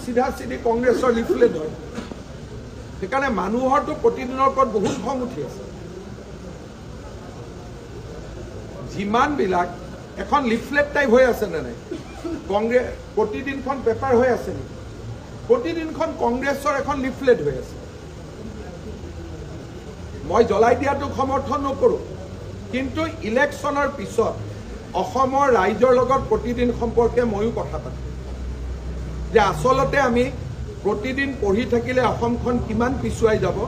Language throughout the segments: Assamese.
চিধা চিধি কংগ্ৰেছৰ লিফলেট হয় সেইকাৰণে মানুহৰতো প্ৰতিদিনৰ ওপৰত বহুত খং উঠি আছে যিমানবিলাক এখন লিফলেট টাইপ হৈ আছে নে নাই কংগ্ৰেছ প্ৰতিদিনখন পেপাৰ হৈ আছে নেকি প্ৰতিদিনখন কংগ্ৰেছৰ এখন লিফলেট হৈ আছে মই জ্বলাই দিয়াটোক সমৰ্থন নকৰোঁ কিন্তু ইলেকশ্যনৰ পিছত অসমৰ ৰাইজৰ লগত প্ৰতিদিন সম্পৰ্কে ময়ো কথা পাতোঁ যে আচলতে আমি প্ৰতিদিন পঢ়ি থাকিলে অসমখন কিমান পিছুৱাই যাব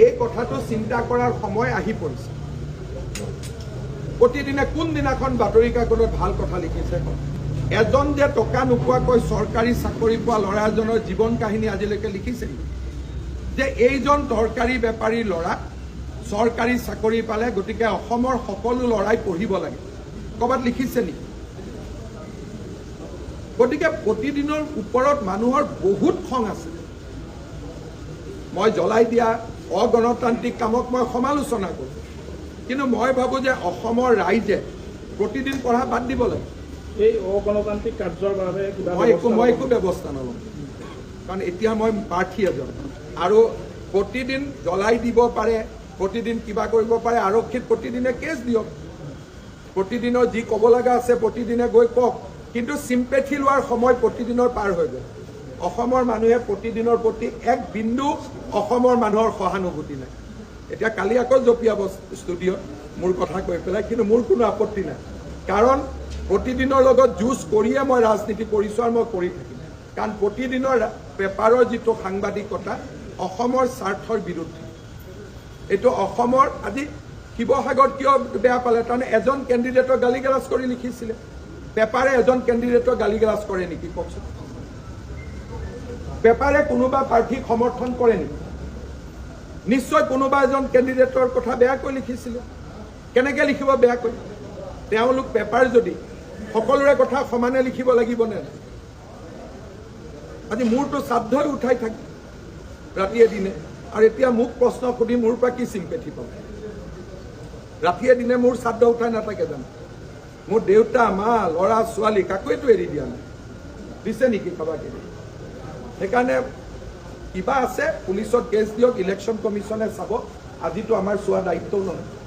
এই কথাটো চিন্তা কৰাৰ সময় আহি পৰিছে প্ৰতিদিনে কোনদিনাখন বাতৰি কাকতত ভাল কথা লিখিছে এজন যে টকা নোপোৱাকৈ চৰকাৰী চাকৰি পোৱা ল'ৰা এজনৰ জীৱন কাহিনী আজিলৈকে লিখিছে যে এইজন তৰকাৰী বেপাৰীৰ ল'ৰা চৰকাৰী চাকৰি পালে গতিকে অসমৰ সকলো ল'ৰাই পঢ়িব লাগে ক'ৰবাত লিখিছে নেকি গতিকে প্ৰতিদিনৰ ওপৰত মানুহৰ বহুত খং আছে মই জ্বলাই দিয়া অগণতান্ত্ৰিক কামক মই সমালোচনা কৰোঁ কিন্তু মই ভাবোঁ যে অসমৰ ৰাইজে প্ৰতিদিন পঢ়া বাদ দিব লাগে এই অগণতান্ত্ৰিক কাৰ্যৰ বাবে মই একো ব্যৱস্থা নলওঁ কাৰণ এতিয়া মই প্ৰাৰ্থী এজন আৰু প্ৰতিদিন জ্বলাই দিব পাৰে প্ৰতিদিন কিবা কৰিব পাৰে আৰক্ষীত প্ৰতিদিনে কেছ দিয়ক প্ৰতিদিনৰ যি ক'ব লগা আছে প্ৰতিদিনে গৈ কওক কিন্তু চিম্পেথি লোৱাৰ সময় প্ৰতিদিনৰ পাৰ হৈ গ'ল অসমৰ মানুহে প্ৰতিদিনৰ প্ৰতি এক বিন্দু অসমৰ মানুহৰ সহানুভূতি নাই এতিয়া কালি আকৌ জঁপিয়াব ষ্টুডিঅ'ত মোৰ কথা কৈ পেলাই কিন্তু মোৰ কোনো আপত্তি নাই কাৰণ প্ৰতিদিনৰ লগত যুঁজ কৰিয়ে মই ৰাজনীতি কৰিছোঁ আৰু মই কৰি থাকিম কাৰণ প্ৰতিদিনৰ পেপাৰৰ যিটো সাংবাদিকতা অসমৰ স্বাৰ্থৰ বিৰুদ্ধে এইটো অসমৰ আজি শিৱসাগৰত কিয় বেয়া পালে তাৰমানে এজন কেণ্ডিডেটক গালি গালাজ কৰি লিখিছিলে পেপাৰে এজন কেণ্ডিডেটক গালি গালাজ কৰে নেকি কওকচোন পেপাৰে কোনোবা প্ৰাৰ্থীক সমৰ্থন কৰে নেকি নিশ্চয় কোনোবা এজন কেণ্ডিডেটৰ কথা বেয়াকৈ লিখিছিলে কেনেকৈ লিখিব বেয়াকৈ তেওঁলোক পেপাৰ যদি সকলোৰে কথা সমানে লিখিব লাগিবনে আজি মোৰতো শ্ৰাদ্ধই উঠাই থাকে ৰাতিয়ে দিনে আৰু এতিয়া মোক প্ৰশ্ন সুধি মোৰ পৰা কি চিম্পেথি পাব ৰাতিয়ে দিনে মোৰ শ্ৰাদ্ধ উঠাই নাথাকে জানো মোৰ দেউতা মা ল'ৰা ছোৱালী কাকোৱেতো এৰি দিয়া নাই দিছে নেকি কাবাকে সেইকাৰণে কিবা আছে পুলিচত কেছ দিয়ক ইলেকশ্যন কমিশ্যনে চাব আজিতো আমাৰ চোৱা দায়িত্বও নহয়